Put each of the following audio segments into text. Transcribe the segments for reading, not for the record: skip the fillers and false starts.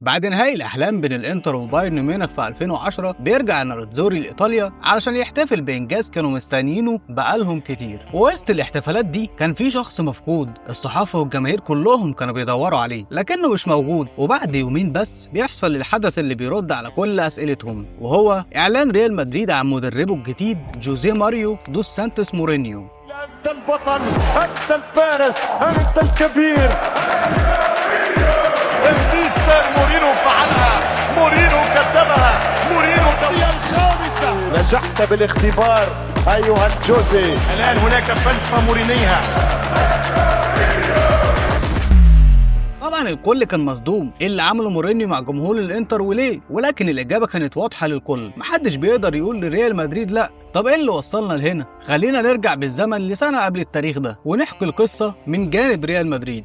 بعد نهائي الأحلام بين الإنتر وبايرن ميونخ في 2010 بيرجع ناراتزوري لإيطاليا علشان يحتفل بإنجاز كانوا مستنيينه بقالهم كتير. ووسط الاحتفالات دي كان في شخص مفقود، الصحافة والجماهير كلهم كانوا بيدوروا عليه لكنه مش موجود. وبعد يومين بس بيحصل الحدث اللي بيرد على كل أسئلتهم، وهو إعلان ريال مدريد عن مدربه الجديد جوزيه ماريو دوس سانتوس مورينيو. أنت البطل، أنت الفارس، أنت الكبير. مستر مورينو فعلها، مورينو كتبها، مورينو الخامسة. نجحت بالاختبار أيها الجوزي. الآن هناك فلسفة مورينيها. طبعا الكل كان مصدوم ايه اللي عمله مورينيو مع جمهور الانتر وليه، ولكن الاجابه كانت واضحه للكل، محدش بيقدر يقول لريال مدريد لا. طب ايه اللي وصلنا لهنا؟ خلينا نرجع بالزمن لسنه قبل التاريخ ده ونحكي القصه من جانب ريال مدريد.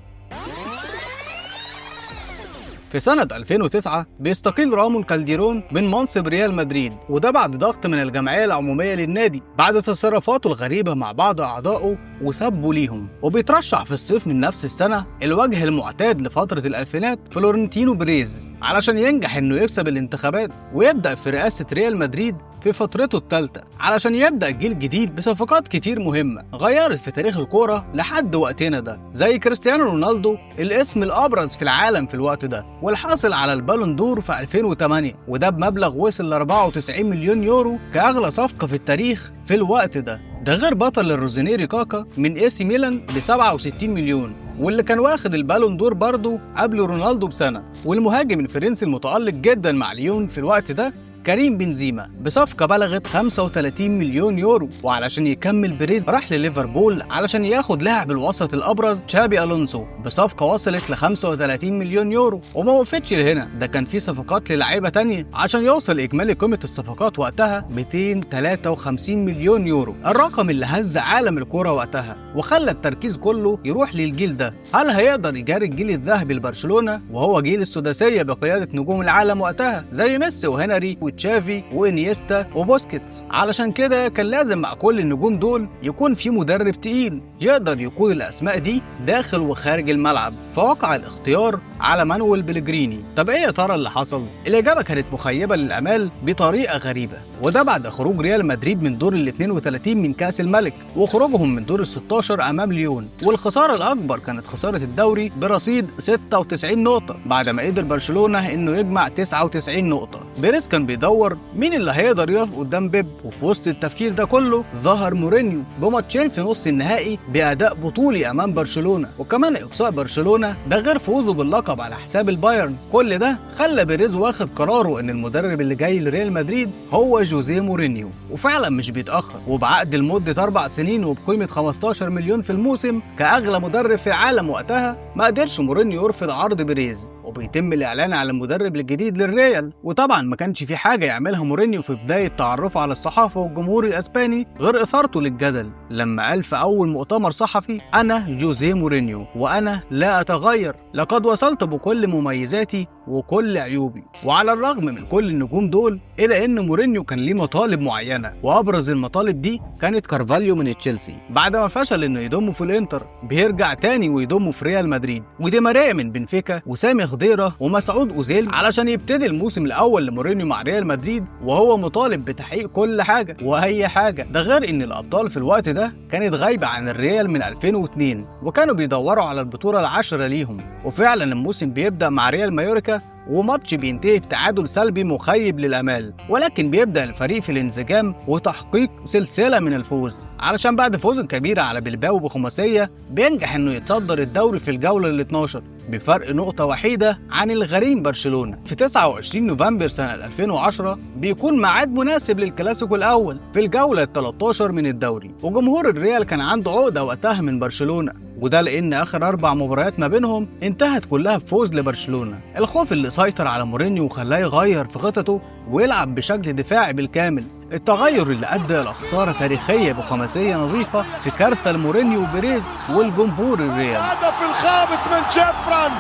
في سنة 2009 بيستقيل رامون كالديرون من منصب ريال مدريد، وده بعد ضغط من الجمعية العمومية للنادي بعد تصرفاته الغريبة مع بعض أعضائه وسبوا ليهم. وبيترشح في الصيف من نفس السنة الوجه المعتاد لفترة الألفينات فلورنتينو بيريز علشان ينجح إنه يكسب الانتخابات ويبدأ في رئاسة ريال مدريد في فترته الثالثة، علشان يبدأ جيل جديد بصفقات كتير مهمة غيرت في تاريخ الكورة لحد وقتنا ده، زي كريستيانو رونالدو الاسم الأبرز في العالم في الوقت ده، والحاصل على البالون دور في 2008، وده بمبلغ وصل ل 94 مليون يورو كأغلى صفقة في التاريخ في الوقت ده. ده غير بطل الروزينيري كاكا من اي سي ميلان ب 67 مليون، واللي كان واخد البالون دور برضه قبل رونالدو بسنة. والمهاجم الفرنسي المتألق جدا مع ليون في الوقت ده كريم بنزيما بصفقة بلغت 35 مليون يورو. وعلشان يكمل بيريز راح لليفربول علشان ياخد لاعب الوسط الأبرز تشابي ألونسو بصفقة وصلت ل 35 مليون يورو. وما وقفتش لهنا، ده كان في صفقات للاعيبة تانية عشان يوصل إجمالي قيمة الصفقات وقتها 253 مليون يورو، الرقم اللي هز عالم الكورة وقتها وخلى التركيز كله يروح للجيل ده. هل هيقدر يجاري الجيل الذهبي لبرشلونة وهو جيل السداسية بقيادة نجوم العالم وقتها زي ميسي وهنري وتشافي وانيستا وبوسكيتس؟ علشان كده كان لازم مع كل النجوم دول يكون في مدرب تقيل يقدر يقود الاسماء دي داخل وخارج الملعب، فوقع الاختيار على مانويل بيلجريني. طب ايه يا ترى اللي حصل؟ الاجابه كانت مخيبه للامال بطريقه غريبه، وده بعد خروج ريال مدريد من دور ال 32 من كاس الملك وخروجهم من دور ال 16 امام ليون، والخساره الاكبر كانت خساره الدوري برصيد 96 نقطه بعد ما قدر برشلونه انه يجمع 99 نقطه. بيريز كان بيدور مين اللي هيقدر يقف قدام بيب، وفي وسط التفكير ده كله ظهر مورينيو بماتشين في نص النهائي بأداء بطولي أمام برشلونة، وكمان إقصاء برشلونة، ده غير فوزه باللقب على حساب البايرن. كل ده خلى بيريز واخد قراره إن المدرب اللي جاي لريال مدريد هو جوزيه مورينيو، وفعلا مش بيتأخر، وبعقد لمدة 4 سنين وبقيمة 15 مليون في الموسم كأغلى مدرب في العالم وقتها، ما قدرش مورينيو يرفض عرض بيريز، وبيتم الإعلان على المدرب الجديد للريال. وطبعا ما كانش في حاجة يعملها مورينيو في بداية تعرفه على الصحافة والجمهور الأسباني غير إثارته للجدل لما قال في أول مؤتمر صحفي: أنا جوزيه مورينيو وأنا لا أتغير، لقد وصلت بكل مميزاتي وكل عيوبي. وعلى الرغم من كل النجوم دول إلا إن مورينيو كان ليه مطالب معينة، وأبرز المطالب دي كانت كارفاليو من تشيلسي بعد ما فشل إنه يضمه في الإنتر بيرجع تاني ويضمه في ريال مدريد، ودي ماريا من بنفيكا وسامي خضيرة ومسعود أوزيل علشان يبتدي الموسم الأول لمورينيو مع ريال مدريد وهو مطالب بتحقيق كل حاجة وأي حاجة. ده غير إن الأبطال في الوقت ده كانت غايبة عن الريال من 2002 وكانوا بيدوروا على البطولة العاشرة ليهم. وفعلا الموسم بيبدأ مع ريال مايوركا وماتش بينتهي بتعادل سلبي مخيب للامال، ولكن بيبدا الفريق في الانسجام وتحقيق سلسله من الفوز، علشان بعد فوز كبير على بلباو بخماسيه بينجح انه يتصدر الدوري في الجوله ال 12 بفرق نقطه وحيده عن الغريم برشلونه. في 29 نوفمبر سنه 2010 بيكون ميعاد مناسب للكلاسيكو الاول في الجوله ال 13 من الدوري، وجمهور الريال كان عنده عقده وقتها من برشلونه، وده لان اخر 4 مباريات ما بينهم انتهت كلها بفوز لبرشلونه. الخوف اللي سيطر على مورينيو وخلاه يغير في خططه ويلعب بشكل دفاعي بالكامل، التغير اللي ادى الى خساره تاريخيه بخماسيه نظيفه في كارثه لمورينيو وبيريز والجمهور الريال. الهدف الخامس من جيفران،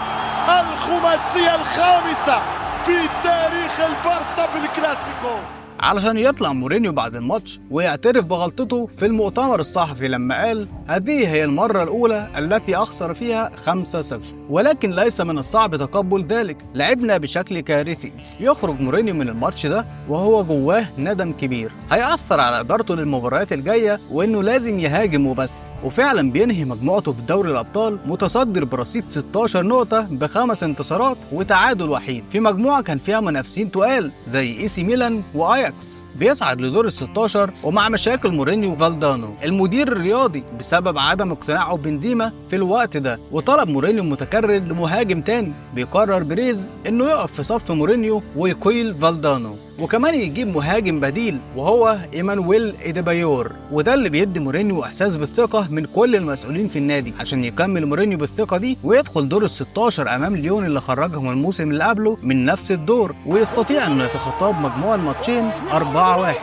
الخماسيه الخامسه في تاريخ البارسا بالكلاسيكو. علشان يطلع مورينيو بعد الماتش ويعترف بغلطته في المؤتمر الصحفي لما قال: هذه هي المرة الأولى التي أخسر فيها 5-0، ولكن ليس من الصعب تقبل ذلك، لعبنا بشكل كارثي. يخرج مورينيو من الماتش ده وهو جواه ندم كبير هيأثر على إدارته للمباريات الجاية، وإنه لازم يهاجم وبس. وفعلا بينهي مجموعته في دوري الأبطال متصدر برصيد 16 نقطة ب5 انتصارات وتعادل وحيد في مجموعة كان فيها منافسين تقال زي اي سي ميلان وأياكس. بيصعد لدور ال16 ومع مشاكل مورينيو وفالدانو المدير الرياضي بسبب عدم اقتناعه ببنزيما في الوقت ده، وطلب مورينيو متكرر لمهاجم تاني. بيقرر بيريز انه يقف في صف مورينيو ويقيل فالدانو، وكمان يجيب مهاجم بديل وهو ايمانويل ايديبايور. وده اللي بيدي مورينيو احساس بالثقه من كل المسؤولين في النادي عشان يكمل مورينيو بالثقه دي ويدخل دور ال16 امام ليون اللي خرجهم الموسم اللي قبله من نفس الدور، ويستطيع انه يتخطاه بمجموع الماتشين 4-1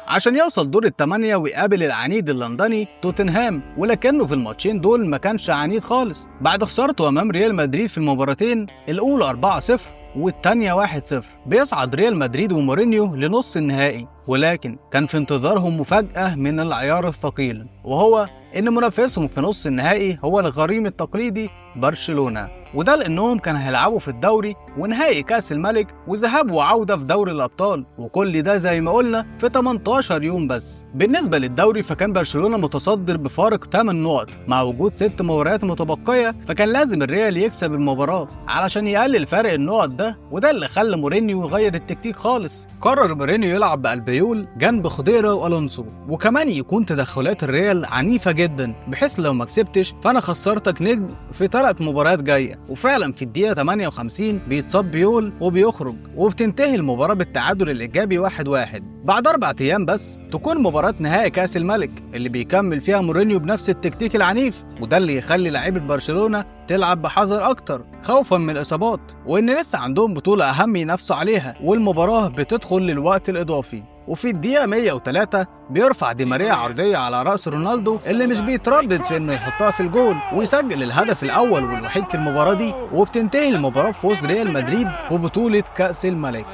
عشان يوصل دور ال8 ويقابل العنيد اللندني توتنهام. ولكنه في الماتشين دول ما كانش عنيد خالص بعد خسارته امام ريال مدريد في المباراتين الاولى 4-0 والتانية 1-0. بيصعد ريال مدريد ومورينيو لنص النهائي، ولكن كان في انتظارهم مفاجأة من العيار الثقيل، وهو إن منافسهم في نص النهائي هو الغريم التقليدي برشلونة. وده لأنهم كانوا هيلعبوا في الدوري ونهائي كأس الملك وذهاب وعودة في دوري الأبطال، وكل ده زي ما قلنا في 18 يوم بس. بالنسبة للدوري فكان برشلونة متصدر بفارق 8 نقط مع وجود 6 مباريات متبقية، فكان لازم الريال يكسب المباراة علشان يقلل فارق النقط ده، وده اللي خلى مورينيو يغير التكتيك خالص. قرر مورينيو يلعب بألبيول جنب خضيرة والونسو، وكمان يكون تدخلات الريال عنيفة جدا بحيث لو ما كسبتش فأنا خسرتك نجم في 3 مباريات جاية. وفعلا في الدقيقة 58 بيتصاب بيول وبيخرج، وبتنتهي المباراة بالتعادل الإيجابي 1-1. بعد 4 أيام بس تكون مباراة نهائي كأس الملك اللي بيكمل فيها مورينيو بنفس التكتيك العنيف، وده اللي يخلي لعيبة برشلونة تلعب بحذر أكتر خوفا من الإصابات، وإن لسه عندهم بطولة أهم ينافسوا عليها، والمباراة بتدخل للوقت الإضافي. وفي الدقيقة 103 بيرفع دي ماريا عرضية على رأس رونالدو اللي مش بيتردد في إنه يحطها في الجول ويسجل الهدف الأول والوحيد في المباراة دي، وبتنتهي المباراة بفوز ريال مدريد وبطولة كأس الملك.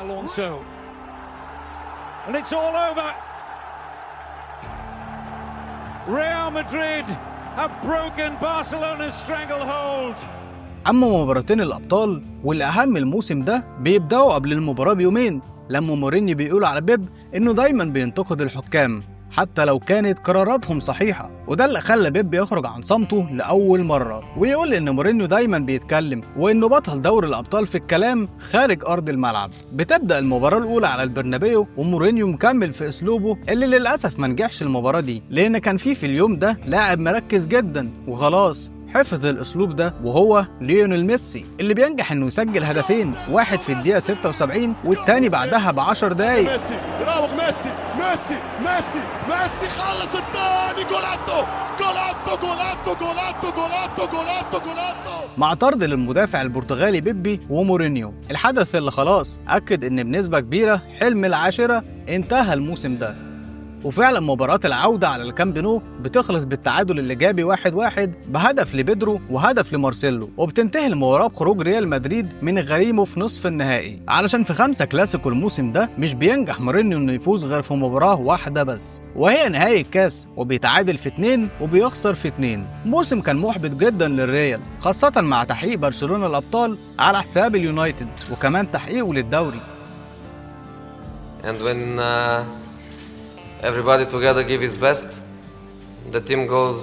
Real Madrid have broken Barcelona's stranglehold. أما مباراتين الأبطال والأهم الموسم ده بيبدأوا قبل المباراة بيومين، لما مورينيو بيقول على بيب إنه دايما بينتقد الحكام حتى لو كانت قراراتهم صحيحة، وده اللي خلى بيب يخرج عن صمته لأول مرة ويقول إن مورينيو دايما بيتكلم وإنه بطل دوري الأبطال في الكلام خارج أرض الملعب. بتبدأ المباراة الأولى على البرنابيو ومورينيو مكمل في أسلوبه اللي للأسف ما نجحش المباراة دي، لأن كان في اليوم ده لاعب مركز جدا وخلاص حفظ الاسلوب ده، وهو ليونيل ميسي اللي بينجح انه يسجل هدفين، واحد في الدقيقه 76 والتاني بعدها ب10 دقايق. ميسي يراوغ ميسي ميسي ميسي ميسي خلص الثاني. جولاتو جولاتو جولاتو جولاتو جولاتو جولاتو جولاتو مع طرد للمدافع البرتغالي بيبي ومورينيو، الحدث اللي خلاص اكد ان بنسبه كبيره حلم العاشره انتهى الموسم ده. وفعلا مباراة العودة على الكامب نو بتخلص بالتعادل الإيجابي 1-1 بهدف لبيدرو وهدف لمارسيلو، وبتنتهي المباراة بخروج ريال مدريد من غريمه في نصف النهائي، علشان في 5 كلاسيكو الموسم ده مش بينجح مورينيو إنه يفوز غير في مباراة واحدة بس، وهي نهائي الكاس، وبيتعادل في 2 وبيخسر في 2. موسم كان محبط جدا للريال، خاصة مع تحقيق برشلونة الأبطال على حساب اليونايتد وكمان تحقيقه للدوري. And when everybody together give his best, the team goes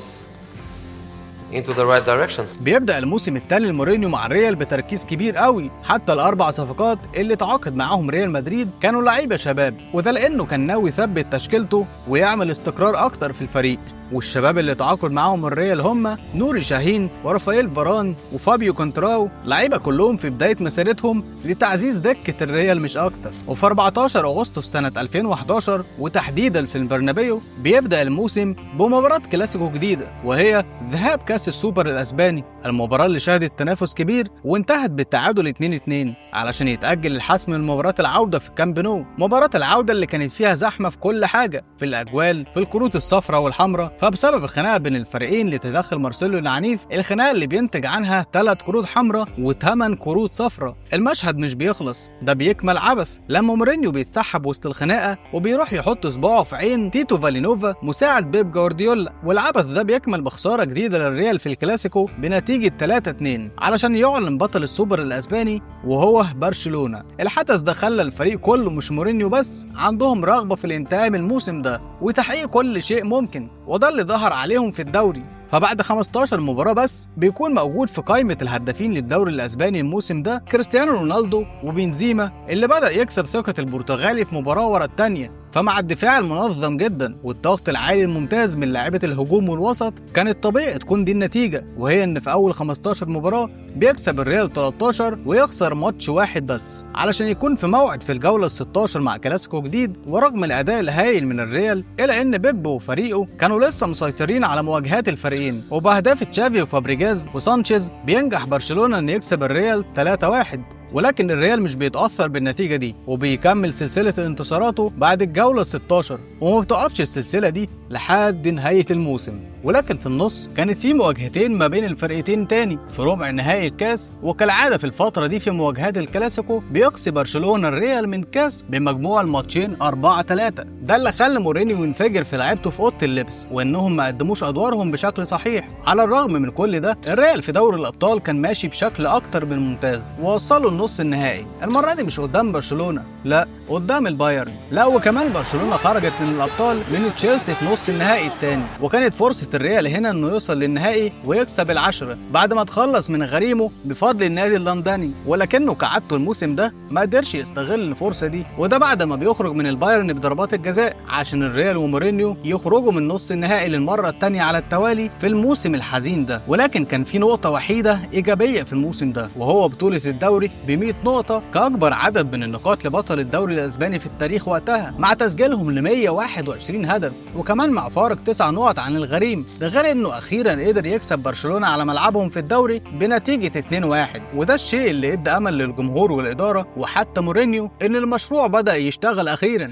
into the right direction. بيبدأ الموسم الثاني لمورينيو مع الريال بتركيز كبير قوي، حتى ال4 صفقات اللي تعاقد معاهم ريال مدريد كانوا لعيبة شباب، وده لأنه كان ناوي يثبت تشكيلته ويعمل استقرار أكتر في الفريق. والشباب اللي تعاقد معاهم الريال هم نوري شاهين ورافائيل فاران وفابيو كونتراو، لعيبه كلهم في بدايه مسيرتهم لتعزيز دكه الريال مش اكتر. وفي 14 اغسطس سنه 2011 وتحديدا في البرنابيو بيبدا الموسم بمباراه كلاسيكو جديده، وهي ذهاب كاس السوبر الاسباني، المباراه اللي شهدت تنافس كبير وانتهت بالتعادل 2-2 علشان يتاجل الحسم من مباراه العوده في الكامب نو. مباراه العوده اللي كانت فيها زحمه في كل حاجه، في الاجوال، في الكروت الصفراء والحمراء، فبسبب الخناقه بين الفريقين لتدخل مارسيلو العنيف، الخناقه اللي بينتج عنها 3 كروت حمراء و8 كروت صفراء. المشهد مش بيخلص، ده بيكمل عبث لما مورينيو بيتسحب وسط الخناقه وبيروح يحط صباعه في عين تيتو فالينوفا مساعد بيب جوارديولا، والعبث ده بيكمل بخساره جديده للريال في الكلاسيكو بنتيجه 3-2 علشان يعلن بطل السوبر الاسباني وهو برشلونه. الحدث ده خلى الفريق كله مش مورينيو بس عندهم رغبه في الانتهاء من الموسم ده وتحقيق كل شيء ممكن، وده اللي ظهر عليهم في الدوري. فبعد 15 مباراة بس بيكون موجود في قائمة الهدافين للدوري الأسباني الموسم ده كريستيانو رونالدو وبنزيما اللي بدأ يكسب ثقة البرتغالي في مباراة ورا التانية. فمع الدفاع المنظم جدا والضغط العالي الممتاز من لاعيبة الهجوم والوسط كانت طبيعي تكون دي النتيجة، وهي ان في اول 15 مباراة بيكسب الريال 13 ويخسر ماتش واحد بس علشان يكون في موعد في الجولة ال16 مع كلاسيكو جديد. ورغم الاداء الهائل من الريال الا ان بيب وفريقه كانوا لسه مسيطرين على مواجهات الفريقين، وبأهداف تشافي وفابريجاز وسانشيز بينجح برشلونة ان يكسب الريال 3-1. ولكن الريال مش بيتأثر بالنتيجة دي وبيكمل سلسلة انتصاراته بعد الجولة 16 وما بتقفش السلسلة دي لحد نهاية الموسم. ولكن في النص كانت في مواجهتين ما بين الفرقتين تاني في ربع نهائي الكاس، وكالعادة في الفترة دي في مواجهات الكلاسيكو بيقصي برشلونة الريال من كاس بمجموع الماتشين 4-3. ده اللي خلى مورينيو ينفجر في لعيبته في اوضه اللبس وانهم ما قدموش ادوارهم بشكل صحيح. على الرغم من كل ده الريال في دوري الابطال كان ماشي بشكل اكتر من ممتاز ووصلوا النص النهائي، المرة دي مش قدام برشلونة، لا قدام البايرن. لا وكمان برشلونة خرجت من الابطال من تشيلسي في نص النهائي الثاني، وكانت فرصة الريال هنا انه يوصل للنهائي ويكسب العشرة بعد ما تخلص من غريمه بفضل النادي اللندني، ولكنه كعادته الموسم ده ما قدرش يستغل الفرصة دي، وده بعد ما بيخرج من البايرن بضربات الجزاء عشان الريال ومورينيو يخرجوا من نص النهائي للمرة الثانية على التوالي في الموسم الحزين ده. ولكن كان في نقطة وحيدة إيجابية في الموسم ده، وهو بطولة الدوري ب100 نقطة كأكبر عدد من النقاط لبطل الدوري الأسباني في التاريخ وقتها، مع تسجيلهم ل121 هدف، وكمان مع فارق 9 نقط عن الغريم. ده غير انه اخيرا قدر يكسب برشلونة على ملعبهم في الدوري بنتيجة 2-1، وده الشيء اللي ادى امل للجمهور والإدارة وحتى مورينيو ان المشروع بدأ يشتغل اخيرا.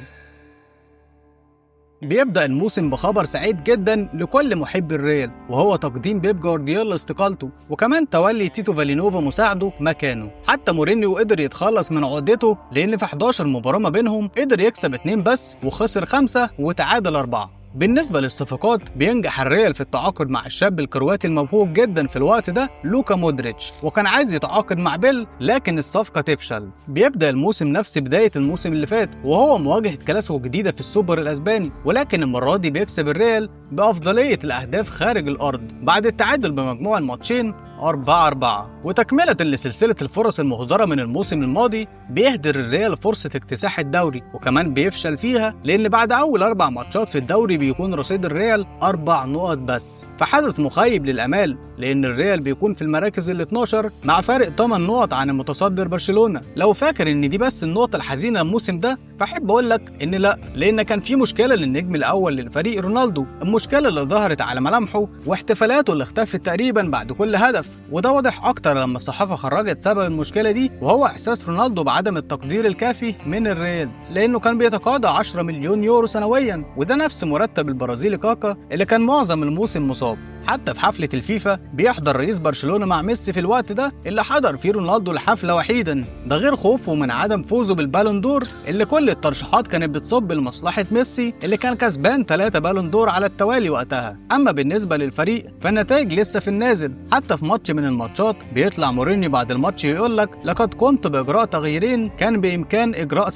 بيبدأ الموسم بخبر سعيد جدا لكل محب الريال، وهو تقديم بيب جوارديولا استقالته وكمان تولي تيتو فالينوفا مساعده مكانه. حتى مورينيو قدر يتخلص من عقدته لان في 11 مباراة ما بينهم قدر يكسب 2 بس وخسر 5 وتعادل 4. بالنسبة للصفقات بينجح الريال في التعاقد مع الشاب الكرواتي الموهوب جدا في الوقت ده لوكا مودريتش، وكان عايز يتعاقد مع بيل لكن الصفقة تفشل. بيبدأ الموسم نفس بداية الموسم اللي فات وهو مواجهة كلاسيكو جديدة في السوبر الأسباني، ولكن المرة دي بيكسب الريال بأفضلية الأهداف خارج الأرض بعد التعادل بمجموع الماتشين 4-4. وتكملة لسلسلة الفرص المهدرة من الموسم الماضي بيهدر الريال فرصة اكتساح الدوري وكمان بيفشل فيها لأن بعد أول 4 ماتشات في الدوري بيكون رصيد الريال 4 نقط بس، فحدث مخيب للأمال لأن الريال بيكون في المراكز ال12 مع فارق 8 نقط عن المتصدر برشلونة. لو فاكر إن دي بس النقطة الحزينة الموسم ده فأحب أقول لك إن لا، لأن كان في مشكلة للنجم الأول للفريق رونالدو، المشكلة اللي ظهرت على ملامحه واحتفالاته اللي اختفت تقريبا بعد كل هدف، وده واضح أكتر لما الصحافة خرجت سبب المشكلة دي، وهو إحساس رونالدو بعدم التقدير الكافي من الريال لأنه كان بيتقاضى 10 مليون يورو سنويا، وده نفس مرتب البرازيلي كاكا اللي كان معظم الموسم مصاب. حتى في حفلة الفيفا بيحضر رئيس برشلونة مع ميسي في الوقت ده اللي حضر فيه رونالدو الحفلة وحيدا، ده غير خوفه من عدم فوزه بالبالون دور اللي كل الترشيحات كانت بتصب لمصلحة ميسي اللي كان كسبان 3 بالون دور على التوالي وقتها. أما بالنسبة للفريق فالنتائج لسه في النازل، حتى في ماتش من الماتشات بيطلع مورينيو بعد الماتش يقولك لقد قمت بإجراء تغييرين كان بإمكان إجراء 7،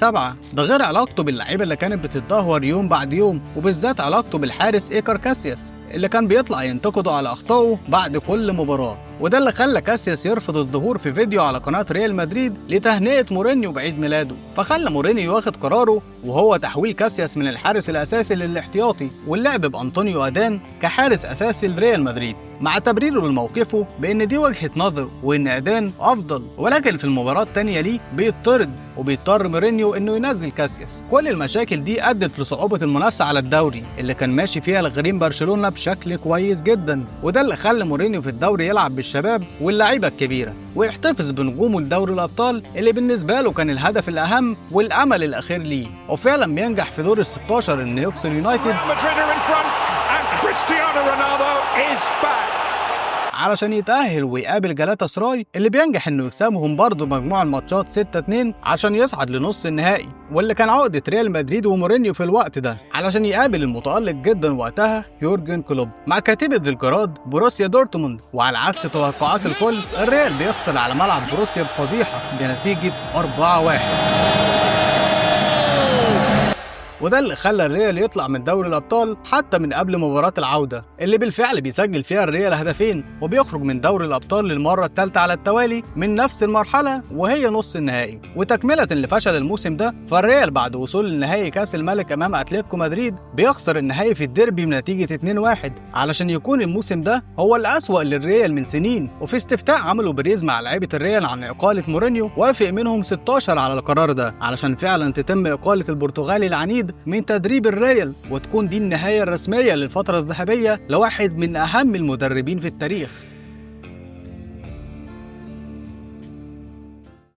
ده غير علاقته باللعيبة اللي كانت بتتدهور يوم بعد يوم، وبالذات علاقته بالحارس إيكار كاسياس اللي كان بيطلع ينتقده على أخطائه بعد كل مباراة، وده اللي خلى كاسياس يرفض الظهور في فيديو على قناة ريال مدريد لتهنئة مورينيو بعيد ميلاده، فخلى مورينيو واخد قراره وهو تحويل كاسياس من الحارس الأساسي للاحتياطي واللعب بأنطونيو أدان كحارس أساسي لريال مدريد، مع تبريره لموقفه بأن دي وجهة نظر وأن أدان أفضل. ولكن في المباراة التانية ليه بيطرد وبيضطر مورينيو انه ينزل كاسياس. كل المشاكل دي ادت لصعوبة المنافسة على الدوري اللي كان ماشي فيها الغريم برشلونة بشكل كويس جدا، وده اللي خلى مورينيو في الدوري يلعب بالشباب واللعيبة الكبيرة ويحتفظ بنجومه لدوري الابطال اللي بالنسبة له كان الهدف الاهم والامل الاخير ليه، وفعلا بينجح في دور ال16 انه يكسر يونايتد Cristiano Ronaldo is back. علشان يتأهل ويقابل جالاتا سراي اللي بينجح انه يكسبهم برضه مجموع الماتشات 6-2 عشان يصعد لنص النهائي، واللي كان عقدة ريال مدريد ومورينيو في الوقت ده، علشان يقابل المتألق جدا وقتها يورجن كلوب مع كتيبة بلجراد بروسيا دورتموند. وعلى عكس توقعات الكل، الريال بيخسر على ملعب بروسيا بفضيحة بنتيجة 4-1، وده اللي خلى الريال يطلع من دوري الأبطال حتى من قبل مباراة العودة اللي بالفعل بيسجل فيها الريال هدفين، وبيخرج من دوري الأبطال للمرة الثالثة على التوالي من نفس المرحلة وهي نص النهائي. وتكملة لفشل الموسم ده، فالريال بعد وصول لنهائي كأس الملك أمام أتلتيكو مدريد بيخسر النهائي في الديربي بنتيجة 2-1 علشان يكون الموسم ده هو الأسوأ للريال من سنين. وفي استفتاء عمله بريز مع لعيبة الريال عن إقالة مورينيو، وافق منهم 16 على القرار ده علشان فعلا تتم إقالة البرتغالي العنيد من تدريب الريال، وتكون دي النهاية الرسمية للفترة الذهبية لواحد من أهم المدربين في التاريخ.